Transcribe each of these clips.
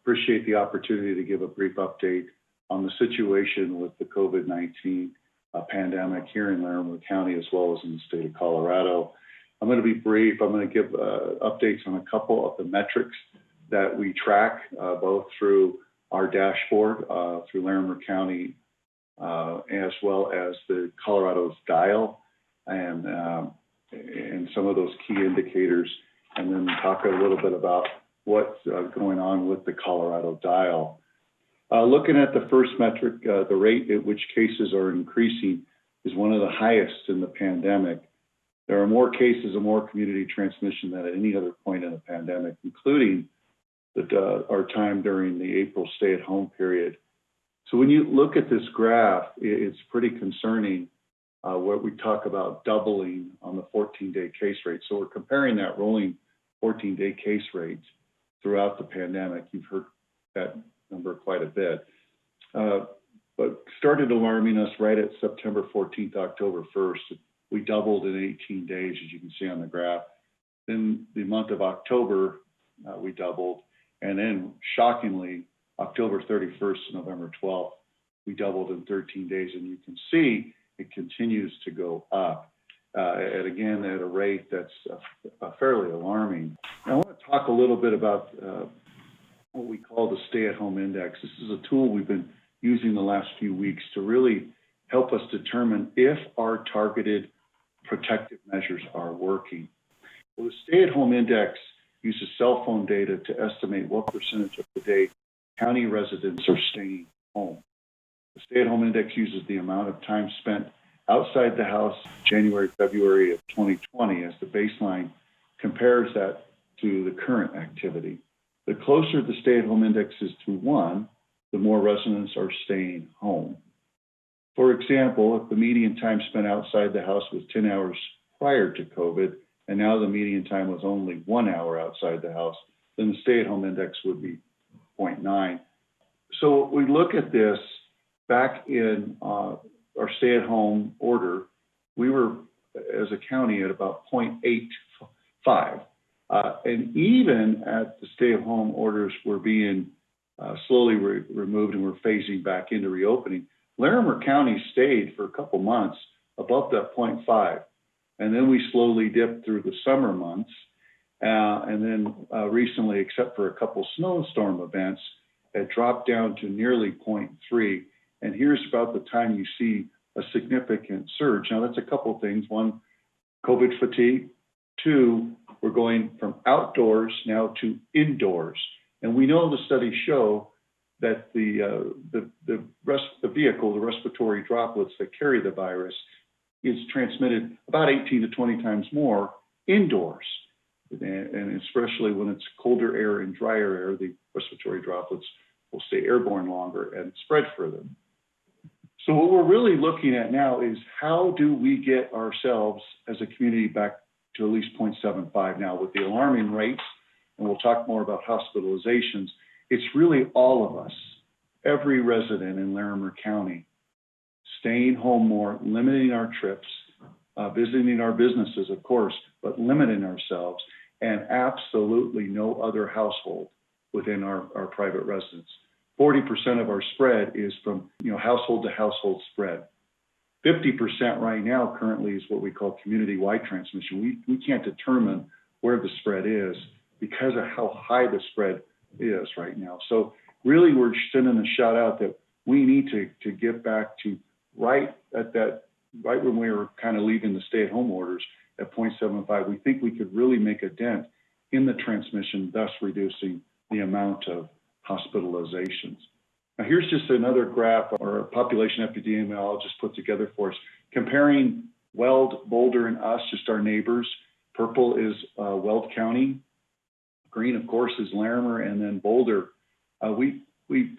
appreciate the opportunity to give a brief update on the situation with the COVID-19 pandemic here in Larimer County, as well as in the state of Colorado. I'm going to be brief. I'm going to give updates on a couple of the metrics that we track, both through our dashboard, through Larimer County, as well as the Colorado's dial, and some of those key indicators, and then talk a little bit about what's going on with the Colorado dial. Looking at the first metric, the rate at which cases are increasing is one of the highest in the pandemic. There are more cases and more community transmission than at any other point in the pandemic, including our time during the April stay-at-home period. So when you look at this graph, it's pretty concerning where we talk about doubling on the 14-day case rate. So we're comparing that rolling 14-day case rate throughout the pandemic. You've heard that number quite a bit. But started alarming us right at September 14th, October 1st. We doubled in 18 days, as you can see on the graph. Then the month of October, we doubled. And then, shockingly, October 31st to November 12th, we doubled in 13 days. And you can see it continues to go up, and again, at a rate that's fairly alarming. Now, I want to talk a little bit about what we call the stay-at-home index. This is a tool we've been using the last few weeks to really help us determine if our targeted protective measures are working. Well, the stay-at-home index uses cell phone data to estimate what percentage of the day county residents are staying home. The stay-at-home index uses the amount of time spent outside the house January, February of 2020 as the baseline, compares that to the current activity. The closer the stay-at-home index is to 1, the more residents are staying home. For example, if the median time spent outside the house was 10 hours prior to COVID, and now the median time was only 1 hour outside the house, then the stay-at-home index would be 0.9. So we look at this back in our stay-at-home order, we were, as a county, at about 0.85. And even at the stay-at-home orders were being slowly removed and we're phasing back into reopening, Larimer County stayed for a couple months above that 0.5. And then we slowly dipped through the summer months. And then recently, except for a couple snowstorm events, it dropped down to nearly 0.3. And here's about the time you see a significant surge. Now, that's a couple things. One, COVID fatigue. 2, we're going from outdoors now to indoors. And we know the studies show that the vehicle, the respiratory droplets that carry the virus, is transmitted about 18 to 20 times more indoors. And especially when it's colder air and drier air, the respiratory droplets will stay airborne longer and spread further. So what we're really looking at now is how do we get ourselves as a community back to at least 0.75 now with the alarming rates, and we'll talk more about hospitalizations. It's really all of us, every resident in Larimer County, staying home more, limiting our trips, visiting our businesses, of course, but limiting ourselves, and absolutely no other household within our private residence. 40% of our spread is from household to household spread. 50% right now currently is what we call community-wide transmission. We can't determine where the spread is because of how high the spread is right now. So really we're sending a shout out that we need to get back to right when we were kind of leaving the stay-at-home orders at 0.75. We think we could really make a dent in the transmission, thus reducing the amount of hospitalizations. Now, here's just another graph our population epidemiologist put together for us, comparing Weld, Boulder, and us, just our neighbors. Purple is Weld County. Green, of course, is Larimer, and then Boulder. We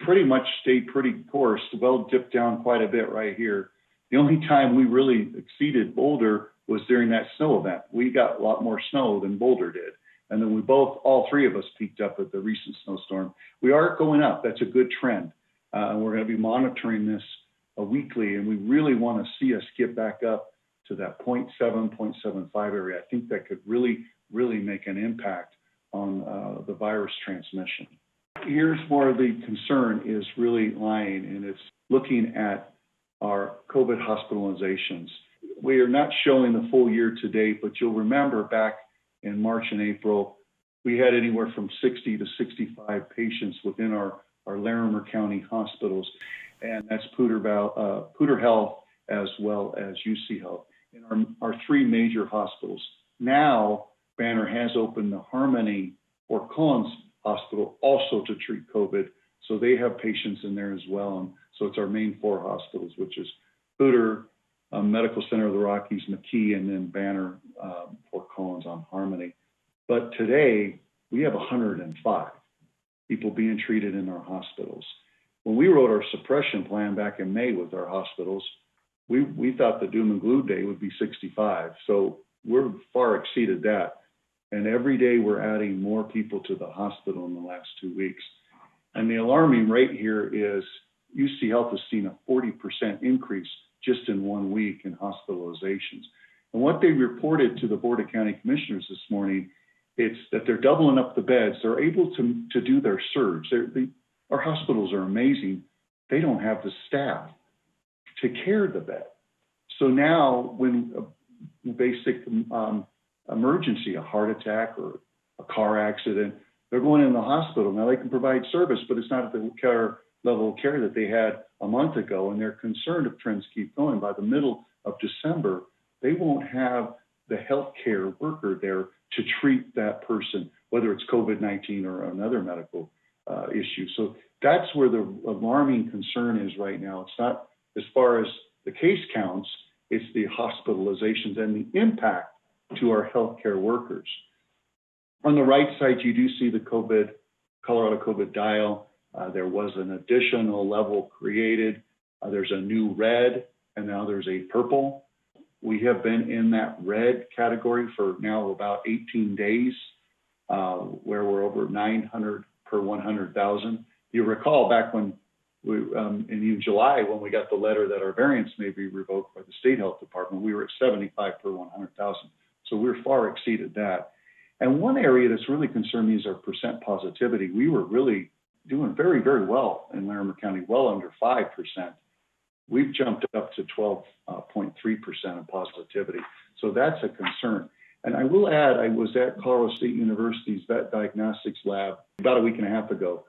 pretty much stayed pretty course. Weld dipped down quite a bit right here. The only time we really exceeded Boulder was during that snow event. We got a lot more snow than Boulder did. And then all 3 of us peaked up at the recent snowstorm. We are going up. That's a good trend. And we're going to be monitoring this weekly. And we really want to see us get back up to that 0.7, 0.75 area. I think that could really, really make an impact on the virus transmission. here's where the concern is really lying, and it's looking at our COVID hospitalizations. We are not showing the full year to date, but you'll remember back in March and April, we had anywhere from 60 to 65 patients within our Larimer County hospitals, and that's Poudre Health as well as UC Health in our three major hospitals. Now, Banner has opened the Harmony Fort Collins Hospital also to treat COVID, so they have patients in there as well. And so it's our main four hospitals, which is Poudre, Medical Center of the Rockies, McKee, and then Banner, Fort Collins on Harmony. But today, we have 105 people being treated in our hospitals. When we wrote our suppression plan back in May with our hospitals, we thought the doom and gloom day would be 65. So we're far exceeded that. And every day we're adding more people to the hospital in the last 2 weeks. And the alarming rate here is UC Health has seen a 40% increase just in 1 week in hospitalizations. And what they reported to the Board of County Commissioners this morning, it's that they're doubling up the beds. They're able to do their surge. Our hospitals are amazing. They don't have the staff to care the bed. So now when a basic emergency, a heart attack or a car accident, they're going in the hospital. Now they can provide service, but it's not at the level of care that they had a month ago. And they're concerned if trends keep going. By the middle of December, they won't have the healthcare worker there to treat that person, whether it's COVID-19 or another medical issue. So that's where the alarming concern is right now. It's not as far as the case counts, it's the hospitalizations and the impact to our healthcare workers. On the right side, you do see the Colorado COVID dial. There was an additional level created. There's a new red, and now there's a purple. We have been in that red category for now about 18 days, where we're over 900 per 100,000. You recall back when in July, when we got the letter that our variants may be revoked by the state health department, we were at 75 per 100,000. So we're far exceeded that. And one area that's really concerned me is our percent positivity. We were really doing very, very well in Larimer County, well under 5%. We've jumped up to 12.3% of positivity. So that's a concern. And I will add, I was at Colorado State University's Vet Diagnostics Lab about a week and a half ago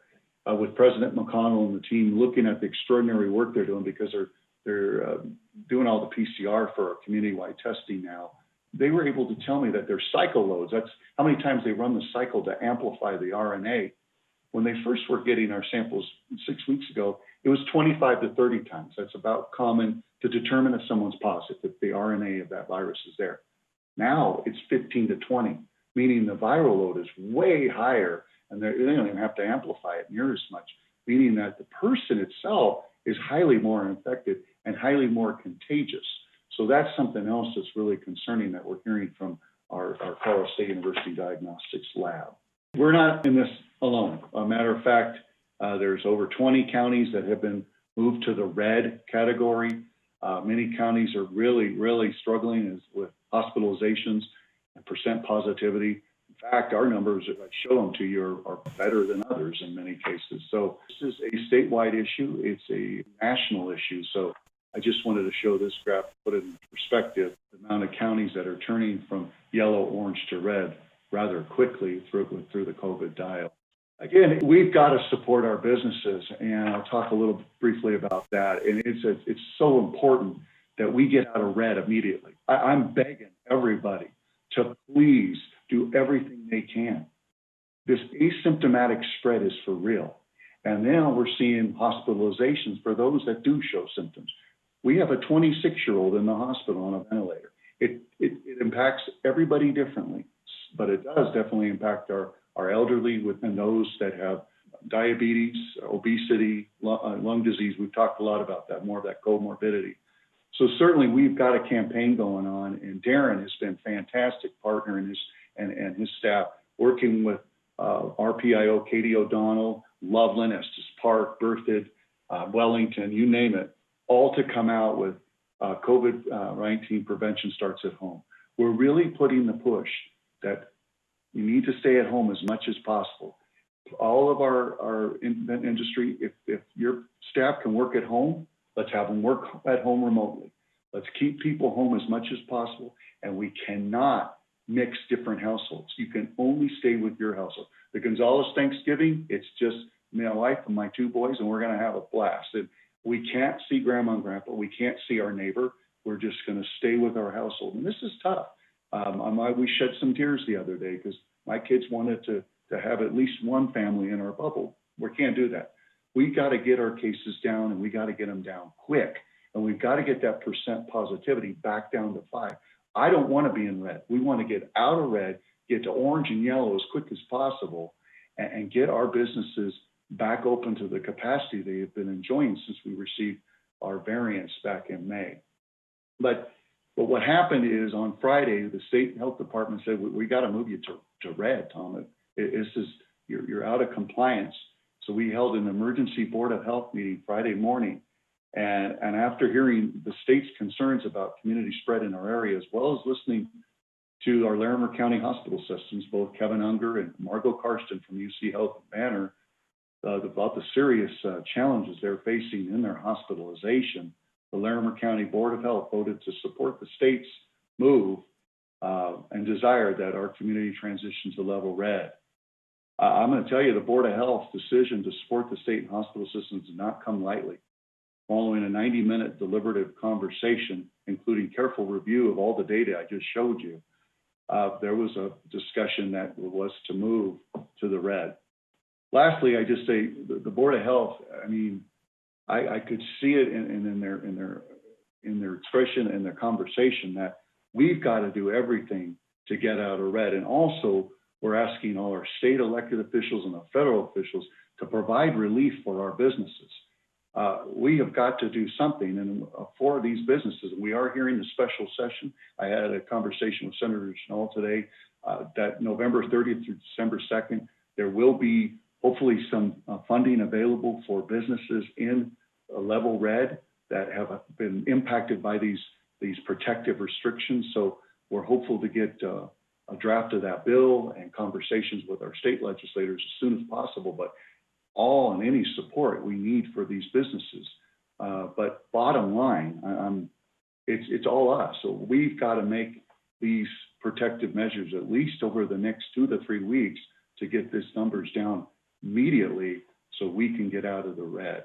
with President McConnell and the team looking at the extraordinary work they're doing because they're doing all the PCR for our community-wide testing now. They were able to tell me that their cycle loads, that's how many times they run the cycle to amplify the RNA. When they first were getting our samples 6 weeks ago, it was 25 to 30 times. That's about common to determine if someone's positive, if the RNA of that virus is there. Now it's 15 to 20, meaning the viral load is way higher, and they don't even have to amplify it near as much, meaning that the person itself is highly more infected and highly more contagious. So that's something else that's really concerning that we're hearing from our Colorado State University Diagnostics Lab. We're not in this alone. A matter of fact, there's over 20 counties that have been moved to the red category. Many counties are really, really struggling with hospitalizations and percent positivity. In fact, our numbers, if I show them to you, are better than others in many cases. So this is a statewide issue. It's a national issue. So I just wanted to show this graph, put it in perspective, the amount of counties that are turning from yellow, orange to red rather quickly through the COVID dial. Again, we've got to support our businesses, and I'll talk a little briefly about that. And it's so important that we get out of red immediately. I'm begging everybody to please do everything they can. This asymptomatic spread is for real. And now we're seeing hospitalizations for those that do show symptoms. We have a 26-year-old in the hospital on a ventilator. It impacts everybody differently, but it does definitely impact our elderly and those that have diabetes, obesity, lung disease. We've talked a lot about that, more of that comorbidity. So certainly we've got a campaign going on, and Darren has been a fantastic partner and his staff working with RPIO, Katie O'Donnell, Loveland, Estes Park, Berthoud, Wellington, you name it, all to come out with COVID-19 prevention starts at home. We're really putting the push that you need to stay at home as much as possible. all of our industry, if your staff can work at home, let's have them work at home remotely. Let's keep people home as much as possible. And we cannot mix different households. You can only stay with your household. The Gonzales Thanksgiving, it's just my wife and my two boys, and we're going to have a blast. And we can't see grandma and grandpa. We can't see our neighbor. We're just going to stay with our household. And this is tough. We shed some tears the other day because my kids wanted to have at least one family in our bubble. We can't do that. We got to get our cases down, and we got to get them down quick. And we've got to get that percent positivity back down to 5. I don't want to be in red. We want to get out of red, get to orange and yellow as quick as possible, and get our businesses back open to the capacity they have been enjoying since we received our variants back in May. But what happened is on Friday, the state health department said, we got to move you to red, Tom. You're out of compliance. So we held an emergency Board of Health meeting Friday morning. And after hearing the state's concerns about community spread in our area, as well as listening to our Larimer County hospital systems, both Kevin Unger and Margot Karsten from UC Health and Banner, about the serious challenges they're facing in their hospitalization, the Larimer County Board of Health voted to support the state's move and desire that our community transition to level red. I'm going to tell you, the Board of Health decision to support the state and hospital systems did not come lightly. Following a 90-minute deliberative conversation, including careful review of all the data I just showed you, there was a discussion that was to move to the red. Lastly, I just say the Board of Health, I could see it in their expression and their conversation that we've got to do everything to get out of red. And also, we're asking all our state elected officials and our federal officials to provide relief for our businesses. We have got to do something, and for these businesses, we are hearing the special session. I had a conversation with Senator Schnall today that November 30th through December 2nd, there will be hopefully some funding available for businesses in level red that have been impacted by these protective restrictions. So we're hopeful to get a draft of that bill and conversations with our state legislators as soon as possible. But all and any support we need for these businesses. But bottom line, it's all us. So we've got to make these protective measures at least over the next 2 to 3 weeks to get these numbers down immediately so we can get out of the red.